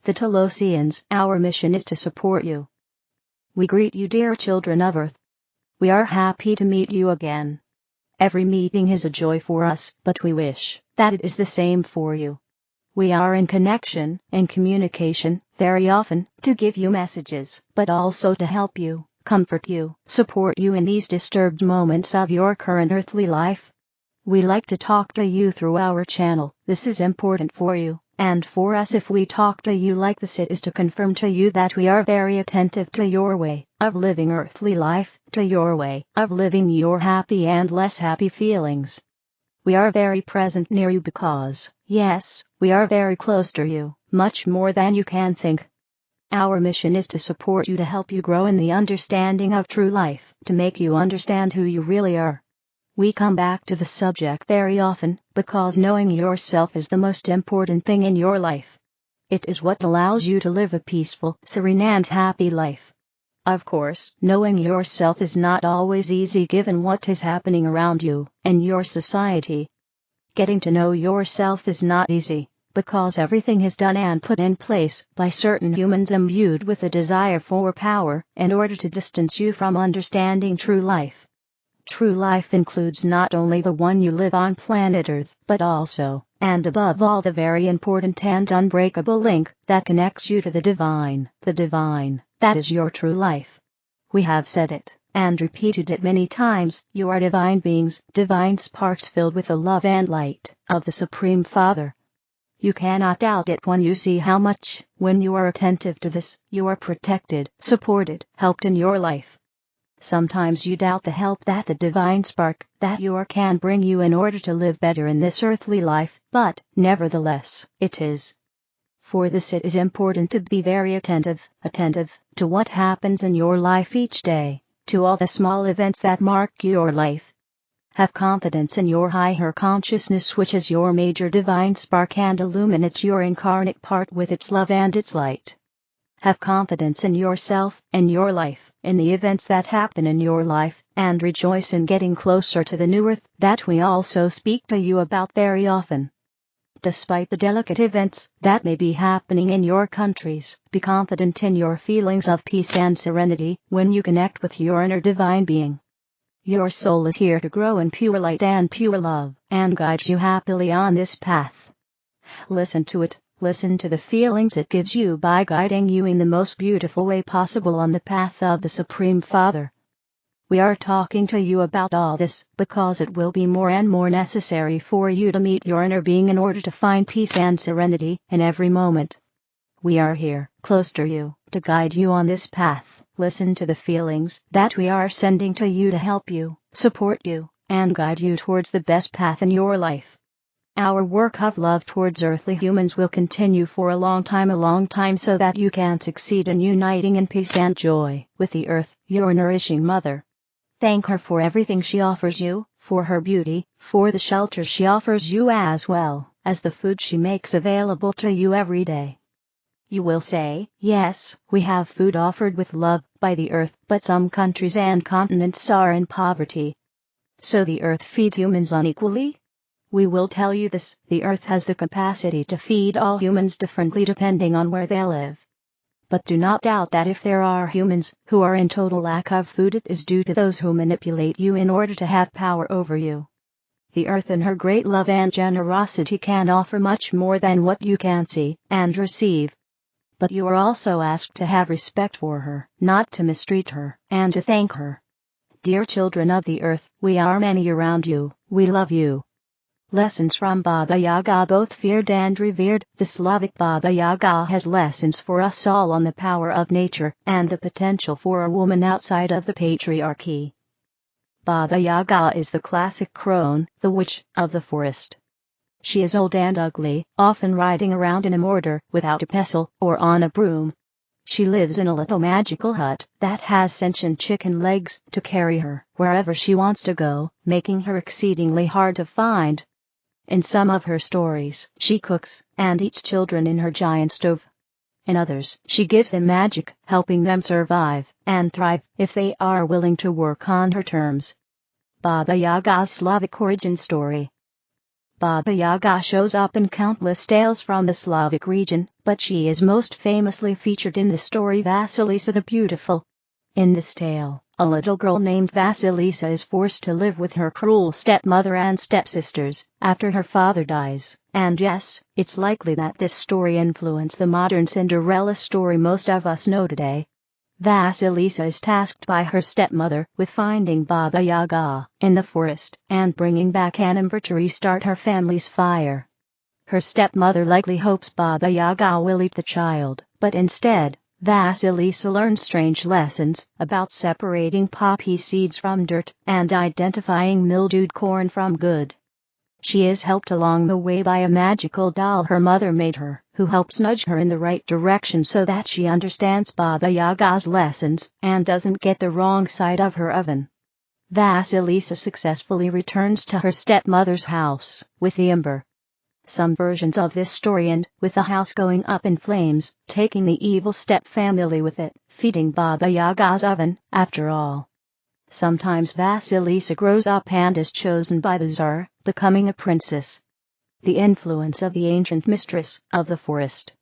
the Telosians. Our mission is to support you. We greet you, dear children of Earth. We are happy to meet you again. Every meeting is a joy for us, but we wish that it is the same for you. We are in connection and communication very often to give you messages, but also to help you, comfort you, support you in these disturbed moments of your current earthly life. We like to talk to you through our channel. This is important for you, and for us. If we talk to you like this, it is to confirm to you that we are very attentive to your way of living earthly life, to your way of living your happy and less happy feelings. We are very present near you because, yes, we are very close to you, much more than you can think. Our mission is to support you, to help you grow in the understanding of true life, to make you understand who you really are. We come back to the subject very often, because knowing yourself is the most important thing in your life. It is what allows you to live a peaceful, serene and happy life. Of course, knowing yourself is not always easy given what is happening around you and your society. Getting to know yourself is not easy, because everything is done and put in place by certain humans imbued with a desire for power in order to distance you from understanding true life. True life includes not only the one you live on planet Earth, but also, and above all, the very important and unbreakable link that connects you to the divine. The divine, that is your true life. We have said it, and repeated it many times. You are divine beings, divine sparks filled with the love and light of the Supreme Father. You cannot doubt it when you see how much, when you are attentive to this, you are protected, supported, helped in your life. Sometimes you doubt the help that the divine spark that you are can bring you in order to live better in this earthly life, but, nevertheless, it is. For this it is important to be very attentive to what happens in your life each day, to all the small events that mark your life. Have confidence in your higher consciousness, which is your major divine spark and illuminates your incarnate part with its love and its light. Have confidence in yourself and your life, in the events that happen in your life, and rejoice in getting closer to the new earth that we also speak to you about very often. Despite the delicate events that may be happening in your countries, be confident in your feelings of peace and serenity when you connect with your inner divine being. Your soul is here to grow in pure light and pure love, and guides you happily on this path. Listen to it. Listen to the feelings it gives you by guiding you in the most beautiful way possible on the path of the Supreme Father. We are talking to you about all this because it will be more and more necessary for you to meet your inner being in order to find peace and serenity in every moment. We are here, close to you, to guide you on this path. Listen to the feelings that we are sending to you to help you, support you, and guide you towards the best path in your life. Our work of love towards earthly humans will continue for a long time, so that you can succeed in uniting in peace and joy with the earth, your nourishing mother. Thank her for everything she offers you, for her beauty, for the shelter she offers you, as well as the food she makes available to you every day. You will say, yes, we have food offered with love by the earth, but some countries and continents are in poverty. So the earth feeds humans unequally? We will tell you this: the earth has the capacity to feed all humans differently depending on where they live. But do not doubt that if there are humans who are in total lack of food, it is due to those who manipulate you in order to have power over you. The earth in her great love and generosity can offer much more than what you can see and receive. But you are also asked to have respect for her, not to mistreat her, and to thank her. Dear children of the earth, we are many around you, we love you. Lessons from Baba Yaga. Both feared and revered, the Slavic Baba Yaga has lessons for us all on the power of nature and the potential for a woman outside of the patriarchy. Baba Yaga is the classic crone, the witch of the forest. She is old and ugly, often riding around in a mortar, without a pestle, or on a broom. She lives in a little magical hut that has sentient chicken legs to carry her wherever she wants to go, making her exceedingly hard to find. In some of her stories, she cooks and eats children in her giant stove. In others, she gives them magic, helping them survive and thrive if they are willing to work on her terms. Baba Yaga's Slavic origin story. Baba Yaga shows up in countless tales from the Slavic region, but she is most famously featured in the story Vasilisa the Beautiful. In this tale, a little girl named Vasilisa is forced to live with her cruel stepmother and stepsisters after her father dies, and yes, it's likely that this story influenced the modern Cinderella story most of us know today. Vasilisa is tasked by her stepmother with finding Baba Yaga in the forest and bringing back an ember to restart her family's fire. Her stepmother likely hopes Baba Yaga will eat the child, but instead, Vasilisa learns strange lessons about separating poppy seeds from dirt and identifying mildewed corn from good. She is helped along the way by a magical doll her mother made her, who helps nudge her in the right direction so that she understands Baba Yaga's lessons and doesn't get the wrong side of her oven. Vasilisa successfully returns to her stepmother's house with the ember. Some versions of this story end with the house going up in flames, taking the evil stepfamily with it, feeding Baba Yaga's oven, after all. Sometimes Vasilisa grows up and is chosen by the Tsar, becoming a princess. The influence of the ancient mistress of the forest.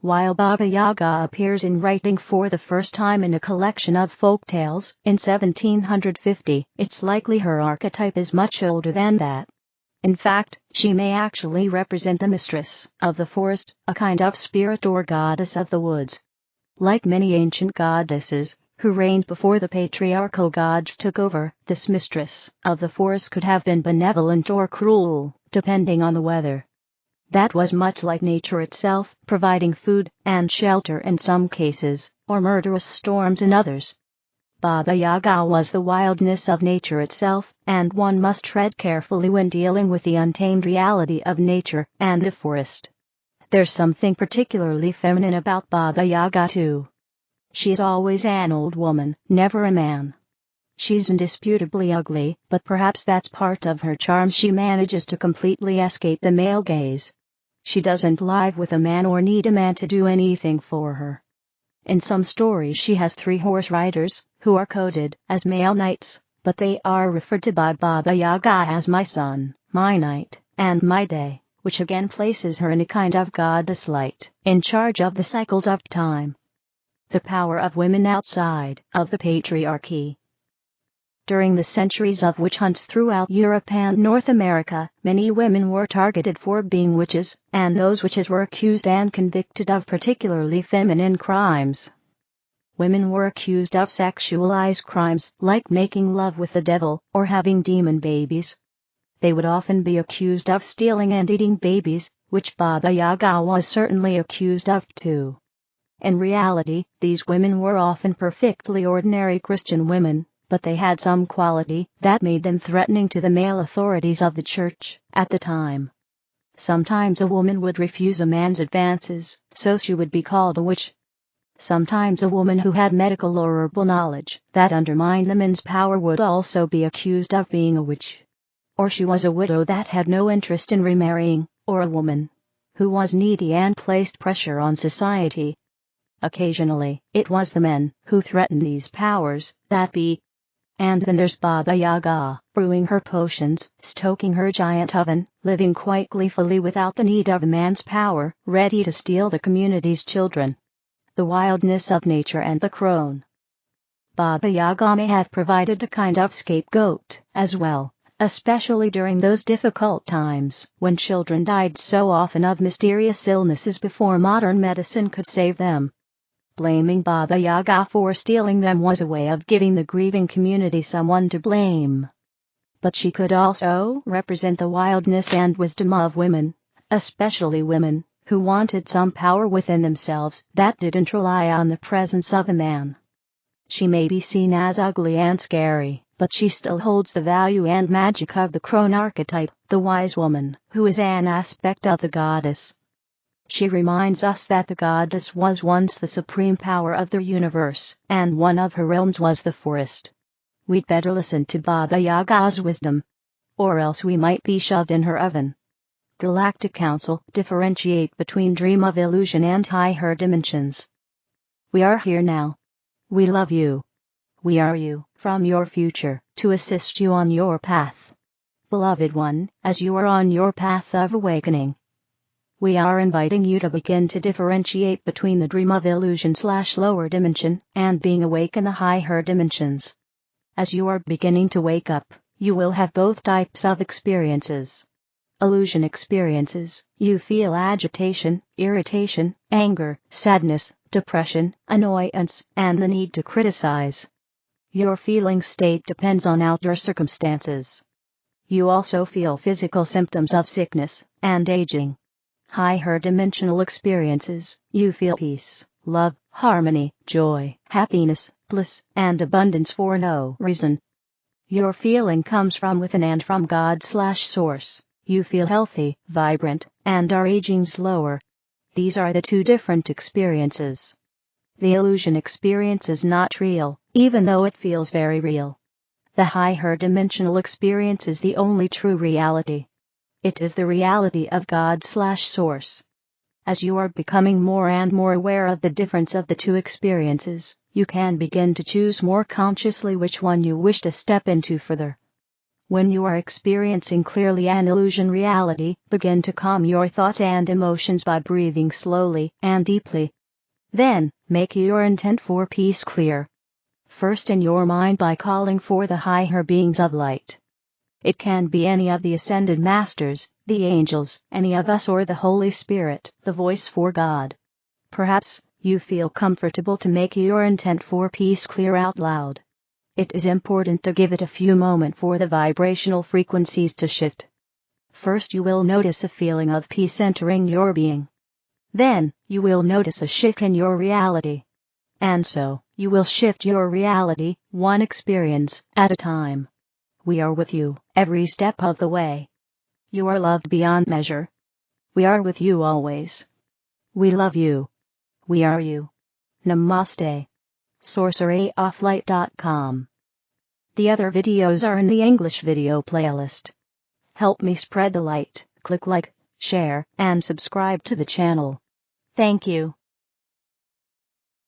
While Baba Yaga appears in writing for the first time in a collection of folk tales in 1750, it's likely her archetype is much older than that. In fact, she may actually represent the mistress of the forest, a kind of spirit or goddess of the woods. Like many ancient goddesses, who reigned before the patriarchal gods took over, this mistress of the forest could have been benevolent or cruel, depending on the weather. That was much like nature itself, providing food and shelter in some cases, or murderous storms in others. Baba Yaga was the wildness of nature itself, and one must tread carefully when dealing with the untamed reality of nature and the forest. There's something particularly feminine about Baba Yaga too. She is always an old woman, never a man. She's indisputably ugly, but perhaps that's part of her charm. She manages to completely escape the male gaze. She doesn't live with a man or need a man to do anything for her. In some stories she has 3 horse riders, who are coded as male knights, but they are referred to by Baba Yaga as my sun, my night, and my day, which again places her in a kind of goddess light, in charge of the cycles of time. The power of women outside of the patriarchy. During the centuries of witch hunts throughout Europe and North America, many women were targeted for being witches, and those witches were accused and convicted of particularly feminine crimes. Women were accused of sexualized crimes like making love with the devil or having demon babies. They would often be accused of stealing and eating babies, which Baba Yaga was certainly accused of too. In reality, these women were often perfectly ordinary Christian women, but they had some quality that made them threatening to the male authorities of the church at the time. Sometimes a woman would refuse a man's advances, so she would be called a witch. Sometimes a woman who had medical or herbal knowledge that undermined the man's power would also be accused of being a witch. Or she was a widow that had no interest in remarrying, or a woman who was needy and placed pressure on society. Occasionally, it was the men who threatened these powers that be. And then there's Baba Yaga, brewing her potions, stoking her giant oven, living quite gleefully without the need of a man's power, ready to steal the community's children. The wildness of nature and the crone. Baba Yaga may have provided a kind of scapegoat as well, especially during those difficult times when children died so often of mysterious illnesses before modern medicine could save them. Blaming Baba Yaga for stealing them was a way of giving the grieving community someone to blame. But she could also represent the wildness and wisdom of women, especially women who wanted some power within themselves that didn't rely on the presence of a man. She may be seen as ugly and scary, but she still holds the value and magic of the crone archetype, the wise woman, who is an aspect of the goddess. She reminds us that the goddess was once the supreme power of the universe, and one of her realms was the forest. We'd better listen to Baba Yaga's wisdom, or else we might be shoved in her oven. Galactic Council, differentiate between dream of illusion and higher dimensions. We are here now. We love you. We are you, from your future, to assist you on your path. Beloved one, as you are on your path of awakening, we are inviting you to begin to differentiate between the dream of illusion/lower dimension and being awake in the higher dimensions. As you are beginning to wake up, you will have both types of experiences. Illusion experiences, you feel agitation, irritation, anger, sadness, depression, annoyance, and the need to criticize. Your feeling state depends on outer circumstances. You also feel physical symptoms of sickness and aging. Higher dimensional experiences, you feel peace, love, harmony, joy, happiness, bliss, and abundance for no reason. Your feeling comes from within and from God/Source. You feel healthy, vibrant, and are aging slower. These are the two different experiences. The illusion experience is not real, even though it feels very real. The higher dimensional experience is the only true reality. It is the reality of God/Source. As you are becoming more and more aware of the difference of the two experiences, you can begin to choose more consciously which one you wish to step into further. When you are experiencing clearly an illusion reality, begin to calm your thoughts and emotions by breathing slowly and deeply. Then, make your intent for peace clear. First in your mind by calling for the higher beings of light. It can be any of the ascended masters, the angels, any of us, or the Holy Spirit, the voice for God. Perhaps you feel comfortable to make your intent for peace clear out loud. It is important to give it a few moments for the vibrational frequencies to shift. First you will notice a feeling of peace entering your being. Then, you will notice a shift in your reality. And so, you will shift your reality, one experience at a time. We are with you, every step of the way. You are loved beyond measure. We are with you always. We love you. We are you. Namaste. sorceryofflight.com. The other videos are in the English video playlist. Help me spread the light. Click like, share, and subscribe to the channel. Thank you.